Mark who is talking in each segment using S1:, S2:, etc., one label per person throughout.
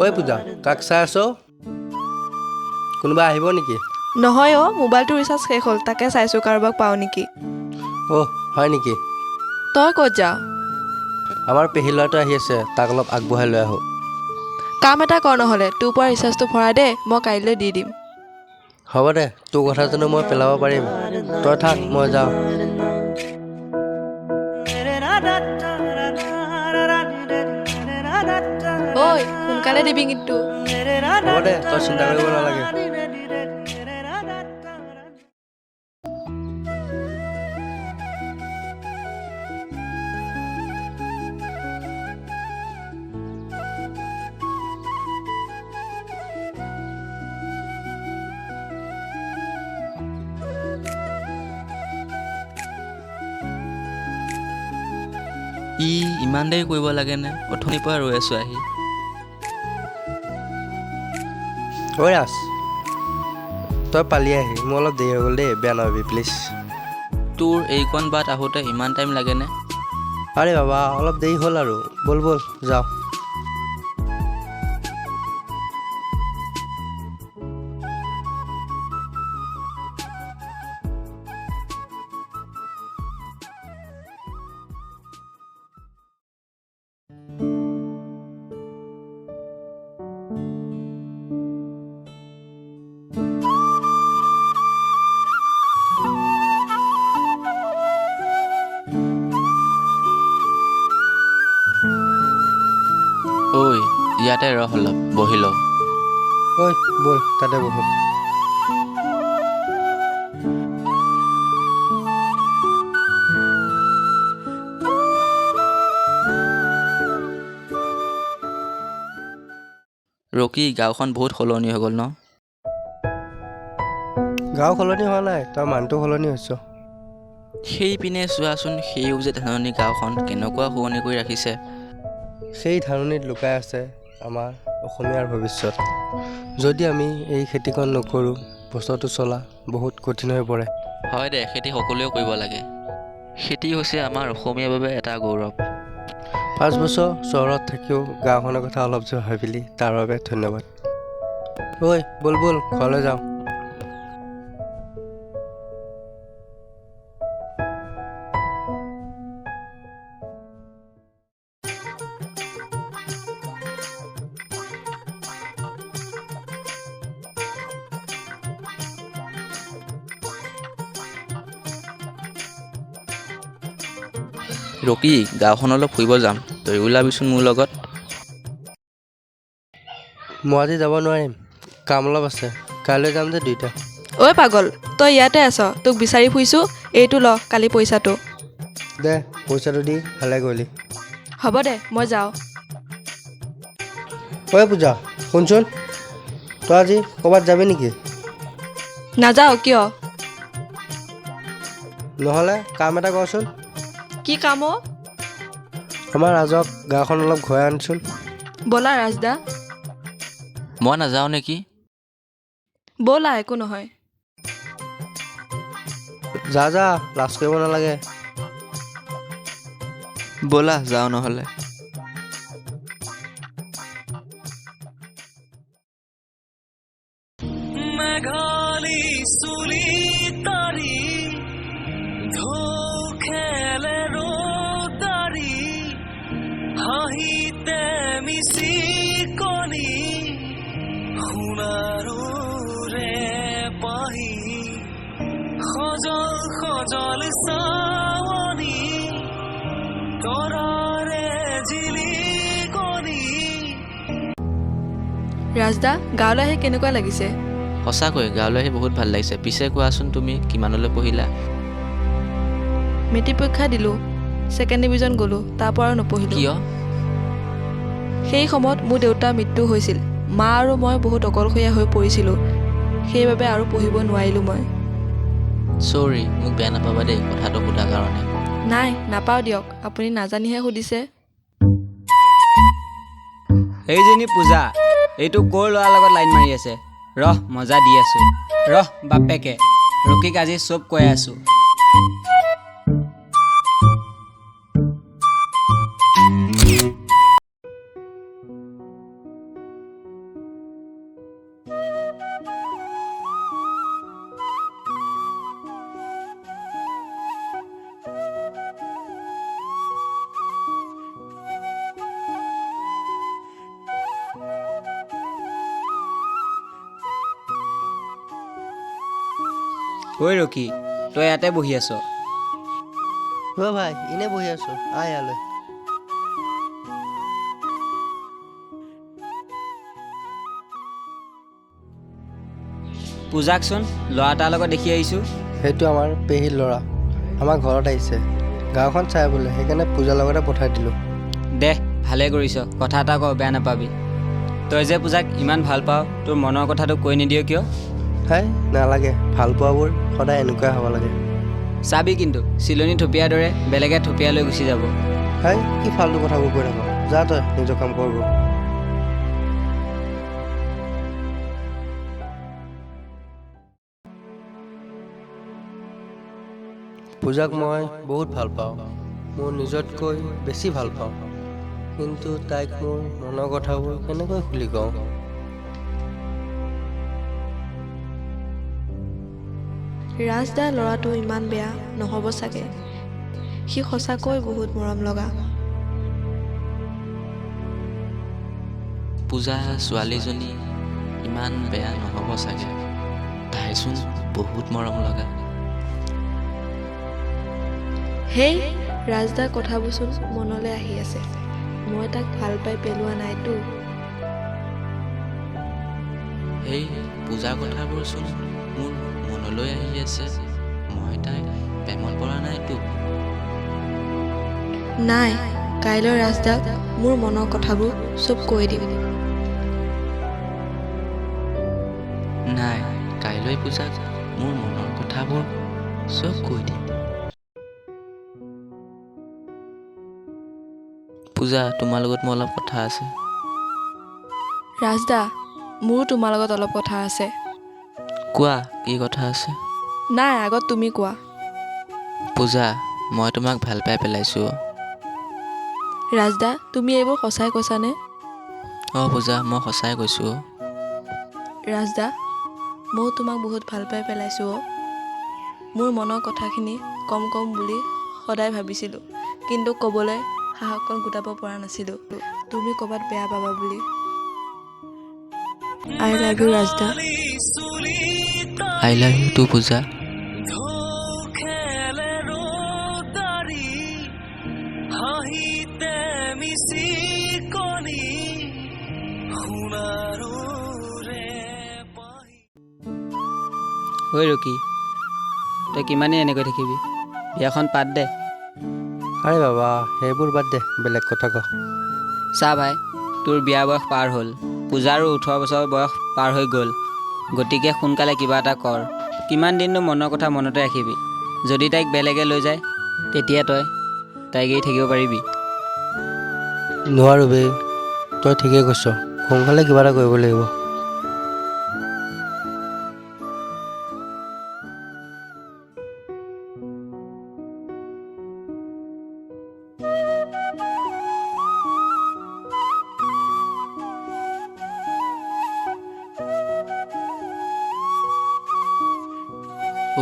S1: ঐ পূজা, কাক চাই আছ? কোনোবা আহিব নেকি?
S2: নহয় মোবাইলটো ৰিচাৰ্জ শেষ হ'ল, তাকে চাইছোঁ কাৰোবাক পাওঁ নেকি।
S1: হয় নেকি?
S2: তই ক'ত যাৱ?
S1: আমাৰ পেহী ল'ৰাটো আহি আছে, তাক অলপ আগবঢ়াই লৈ আহোঁ।
S2: কাম এটা কৰ নহ'লে, তোৰ পৰা ৰিচাৰ্জটো ভৰাই দে, মই কাইলৈ দি দিম।
S1: হ'ব দে, তোৰ কথা জানো মই পেলাব পাৰিম? তই থাক, মই যাওঁ।
S2: ঐ সোনকালে দিবি কিন্তু।
S1: হ'ব দে, তই চিন্তা কৰিব নালাগে।
S3: ইমান দেৰি কৰিব লাগেনে? অথনিৰ পৰা ৰৈ আছোঁ আহি।
S1: ঐ ৰাজ, তই পালি আহি, মোৰ অলপ দেৰি হৈ গ'ল দেই, বেয়া নাপাবি প্লিজ।
S3: তোৰ এইকণ বাট আহোঁতে ইমান টাইম লাগেনে?
S1: আৰে বাবা, অলপ দেৰি হ'ল আৰু, ব'ল যাওঁ।
S3: ঐ ইয়াতে ৰহ অলপ, বহি লওঁ।
S1: ঐ ব'ল, তাতে বহোঁ।
S3: ৰকি, গাঁওখন বহুত সলনি হৈ গ'ল ন?
S1: গাঁও সলনি হোৱা নাই, তই মানুহটো সলনি হৈছ।
S3: সেইপিনে চোৱাচোন, সেউজীয়া ধাননি গাঁওখন কেনেকুৱা শুৱনি কৰি ৰাখিছে।
S1: সেই ধাননিত লুকাই আছে আমাৰ অসমীয়াৰ ভৱিষ্যত। যদি আমি এই খেতিখন নকৰোঁ, বছৰটো চলা বহুত কঠিন হৈ পৰে।
S3: হয় দে, খেতি সকলোৱে কৰিব লাগে। খেতি হৈছে আমাৰ অসমীয়াৰ বাবে এটা গৌৰৱ।
S1: 5 বছৰ চহৰত থাকিও গাঁওখনৰ কথা অলপ যে ভাবিলি, তাৰ বাবে ধন্যবাদ। ঐ ব'ল ঘৰলৈ যাওঁ।
S3: ৰকি, গাঁওখন অলপ ফুৰিব যাম, তই ওলাবিচোন মোৰ লগত।
S1: মই আজি যাব নোৱাৰিম, কাম অলপ আছে, কাইলৈ যাম যে দুইটা।
S2: ঐ পাগল, তই ইয়াতে আছ, তোক বিচাৰি ফুৰিছোঁ, এইটো ল কালি পইচাটো।
S1: দে পইচাটো দি ভালে কৰিলি।
S2: হ'ব দে, মই যাওঁ।
S1: ঐ পূজা, শুনচোন, তই আজি ক'ৰবাত যাবি নেকি?
S2: নাযাওঁ, কিয়?
S1: নহ'লে কাম এটা কৰচোন,
S2: কি কাম অ'?
S1: আমাৰ ৰাজক গাঁওখন অলপ ঘূৰাই আনচোন।
S2: ব'লা ৰাজদা।
S3: মই নাযাওঁ নেকি?
S2: ব'লা, একো নহয়।
S1: যা লাজ কৰিব নালাগে।
S3: ব'লা যাওঁ নহ'লে।
S2: ৰাজদা, গাঁৱলৈ আহি কেনেকুৱা লাগিছে?
S3: সঁচাকৈ গাঁৱলৈ আহি বহুত ভাল লাগিছে। পিছে কোৱাচোন, তুমি কিমানলৈ পঢ়িলা?
S2: মেট্ৰিক পৰীক্ষা দিলোঁ, 2nd ডিভিজন গ'লোঁ, তাৰ পৰা আৰু নপঢ়িলোঁ।
S3: কিয়?
S2: সেই সময়ত মোৰ দেউতাৰ মৃত্যু হৈছিল, মা আৰু মই বহুত অকলশৰীয়া হৈ পৰিছিলোঁ, সেইবাবে আৰু পঢ়িব নোৱাৰিলোঁ মই।
S3: চৰি, মোক বেয়া নাপাবা দেই কথাটো সোধাৰ কাৰণে।
S2: নাই, নাপাওঁ দিয়ক, আপুনি নাজানিহে সুধিছে।
S4: এইজনী পূজা, এইটো ক'ৰ ল'ৰাৰ লগত লাইন মাৰি আছে? ৰহ মজা দি আছোঁ। ৰহ বাপেকে, ৰকীক আজি চব কৈ আছোঁ। ঐ ৰকী, তই ইয়াতে বহি আছ?
S1: ভাই এনেই বহি আছোঁ, আহ ইয়ালৈ।
S4: পূজাকচোন ল'ৰা এটাৰ লগত দেখি আহিছোঁ।
S1: সেইটো আমাৰ পেহীৰ ল'ৰা, আমাৰ ঘৰত আহিছে। গাঁওখন চাই বোলে, সেইকাৰণে পূজাৰ লগতে পঠাই দিলোঁ।
S4: দে ভালে কৰিছ, কথা এটা ক, বেয়া নাপাবি। তই যে পূজাক ইমান ভাল পাৱ, তোৰ মনৰ কথাটো কৈ নিদিয় কিয়?
S1: হাই নালাগে, ভাল পোৱাবোৰ সদায় এনেকুৱাই হ'ব লাগে।
S4: চাবি কিন্তু চিলনী থপিয়াৰ দৰে বেলেগে থপিয়াই লৈ গুচি যাব।
S1: হাই কি ফাল্টু কথাবোৰ কৈ থাক, যা তই নিজৰ কাম কৰিব। পূজাক মই বহুত ভাল পাওঁ, মোৰ নিজতকৈ বেছি ভাল পাওঁ। কিন্তু তাইক মোৰ মনৰ কথাবোৰ কেনেকৈ খুলি কওঁ?
S2: ৰাজদাৰ ল'ৰাটো ইমান বেয়া নহ'ব চাগে। সি সঁচাকৈ বহুত মৰম লগা।
S3: পূজা ছোৱালীজনী ইমান বেয়া নহ'ব চাগে, তাইচোন বহুত মৰম লগা।
S2: হেই, ৰাজদাৰ কথাবোৰচোন মনলৈ আহি আছে। মই তাক ভাল পাই পেলোৱা নাইতো।
S3: সেই পূজাৰ কথাবোৰচোন মোৰ মনলৈ আহি আছে। মই তাইক প্ৰেমত পৰা নাইতো।
S2: নাই, কাইলৈ ৰাজদাক মোৰ মনৰ কথাবোৰ চব কৈ দিম।
S3: নাই, কাইলৈ পূজাক মোৰ মনৰ কথাবোৰ চব কৈ দিম। পূজা, তোমাৰ লগত মোৰ অলপ কথা আছে।
S2: ৰাজদা, মোৰো তোমাৰ লগত অলপ কথা আছে।
S3: কোৱা, কি কথা আছে?
S2: নাই, আগত তুমি কোৱা।
S3: পূজা, মই তোমাক ভাল পাই পেলাইছোঁ।
S2: ৰাজদা, তুমি এইবোৰ সঁচাই কৈছানে?
S3: অঁ পূজা, মই সঁচাই কৈছোঁ।
S2: ৰাজদা, ময়ো তোমাক বহুত ভাল পাই পেলাইছোঁ। মোৰ মনৰ কথাখিনি কম বুলি সদায় ভাবিছিলোঁ, কিন্তু ক'বলৈ সাহসকণ গোটাব পৰা নাছিলোঁ, তুমি ক'ৰবাত বেয়া পাবা বুলি। I love you Rajda.
S3: I love you too Puja.
S4: ঐ ৰকী, তই কিমানেই এনেকৈ থাকিবি? বিয়াখন পাত দে।
S1: আৰে বাবা, সেইবোৰ বাদ দে, বেলেগ কথা ক।
S4: চা ভাই, তোৰ বিয়া বয়স পাৰ হ'ল, পূজাৰো 18 বছৰ বয়স পাৰ হৈ গ'ল। গতিকে সোনকালে কিবা এটা কৰ। কিমান দিননো মনৰ কথা মনতে ৰাখিবি? যদি তাইক বেলেগে লৈ যায়, তেতিয়া তাইক এৰি থাকিব পাৰিবি?
S1: নোৱাৰো বে, তই ঠিকেই কৈছ, সোনকালে কিবা এটা কৰিব লাগিব।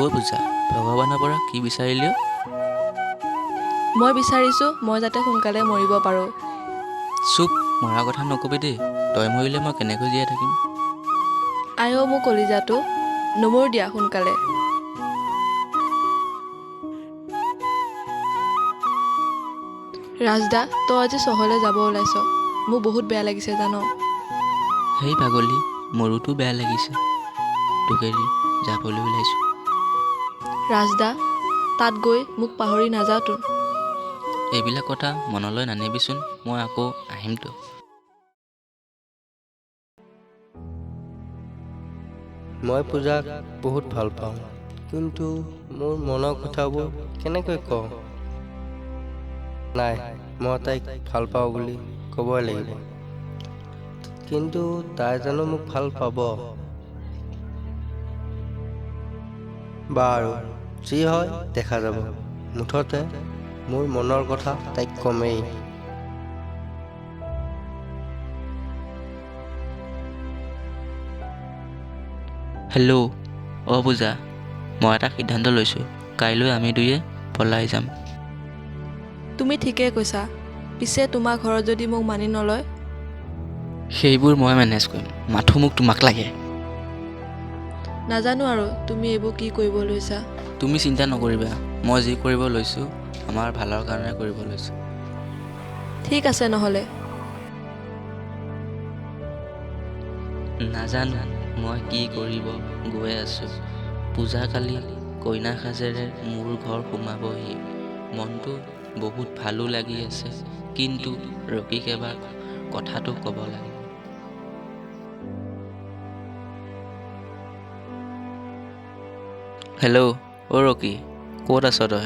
S3: অ' পূজা, ভগৱানৰ পৰা কি বিচাৰিলি?
S2: মই বিচাৰিছোঁ মই যাতে সোনকালে মৰিব পাৰোঁ।
S3: চুপ, মৰা কথা নকবি দেই। তই মৰিলে মই কেনেকৈ জীয়াই থাকিম?
S2: আই অ' মোৰ কলিজাটো, নমৰো দিয়া সোনকালে। ৰাজদা, তই আজি চহৰলৈ যাব ওলাইছ, মোৰ বহুত বেয়া লাগিছে জান।
S3: সেই পাগলী, মোৰোতো বেয়া লাগিছে। তোক এৰি যাবলৈ ওলাইছোঁ।
S2: ৰাজদা, তাত গৈ মোক পাহৰি নাযাওঁতো।
S3: এইবিলাক কথা মনলৈ নানিবিচোন, মই আকৌ আহিমতো।
S1: মই পূজাক বহুত ভাল পাওঁ, কিন্তু মোৰ মনৰ কথাবোৰ কেনেকৈ কওঁ? নাই, মই তাইক ভাল পাওঁ বুলি ক'বই লাগিব। কিন্তু তাই জানো মোক ভাল পাব? বাৰু যি হয় দেখা যাব। মুঠতে মোৰ মনৰ কথা তাইক কমেই।
S3: হেল্ল', পূজা, মই এটা সিদ্ধান্ত লৈছোঁ। কাইলৈ আমি দুয়ে পলাই যাম।
S2: তুমি ঠিকেই কৈছা। পিছে তোমাৰ ঘৰত যদি মোক মানি নলয়?
S3: সেইবোৰ মই মেনেজ কৰিম, মাথো মোক তোমাক লাগে।
S2: নাজানো আৰু তুমি এইবোৰ কি কৰিব লৈছা।
S3: তুমি চিন্তা নকৰিবা, মই যি কৰিব লৈছোঁ আমাৰ ভালৰ কাৰণে কৰিব লৈছোঁ।
S2: ঠিক আছে নহ'লে।
S3: নাজানো মই কি কৰিব গৈ আছোঁ। পূজা কালি কইনা সাজেৰে মোৰ ঘৰ সোমাবহি। মনটো বহুত ভালো লাগি আছে, কিন্তু ৰকীক এবাৰ কথাটো ক'ব লাগিব। হেল্ল', ৰকী, ক'ত আছ তই?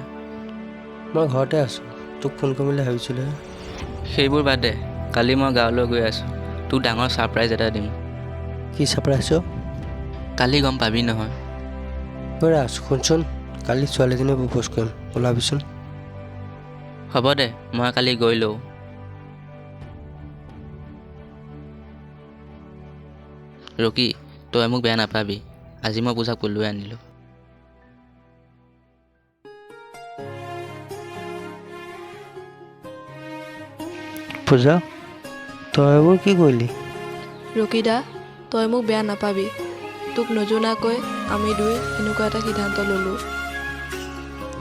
S1: মই ঘৰতে আছোঁ। তোক ফোন কৰিম বুলি ভাবিছিলোঁ।
S3: সেইবোৰ বাদ দে, কালি মই গাঁৱলৈ গৈ আছোঁ। তোক ডাঙৰ ছাৰপ্ৰাইজ এটা দিম।
S1: কি ছাৰপ্ৰাইজ?
S3: কালি গম পাবি নহয়।
S1: ৰাজ শুনচোন, কালি ছোৱালীজনী প্ৰপ'জ কৰিম, ওলাবিচোন।
S3: হ'ব দে, মই কালি গৈ লওঁ। ৰকী, তই মোক বেয়া নাপাবি, আজি মই পূজাক পলুৱাই আনিলোঁ।
S1: পূজা, তই এইবোৰ কি কৰিলি?
S2: ৰকিদা, তই মোক বেয়া নাপাবি। তোক নজনাকৈ আমি দুই এনেকুৱা এটা সিদ্ধান্ত ল'লোঁ।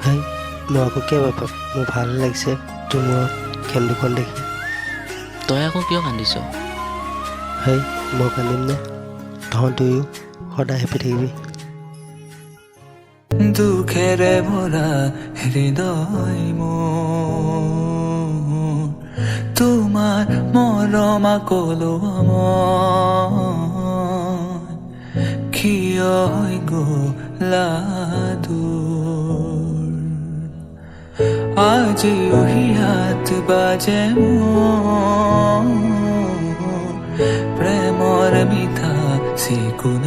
S1: হেই, মই আকৌ কিয় বেয়া পাম? মোৰ ভাল লাগিছে তোৰ মূৰত খেন দুখন দেখি।
S3: তই আকৌ কিয় কান্দিছ?
S1: হেই, মই কান্দিম নে? তহঁত দুয়ো সদায় হেপী থাকিবি।
S5: দুখেৰে ভৰা হৃদয় মোৰ, তোমাৰ মৰম আকলোৱা মই, কিয় হৈ গ'লা দূৰ। আজিও হিয়াত বাজে মোৰ প্ৰেমৰ মিঠা চিকুণ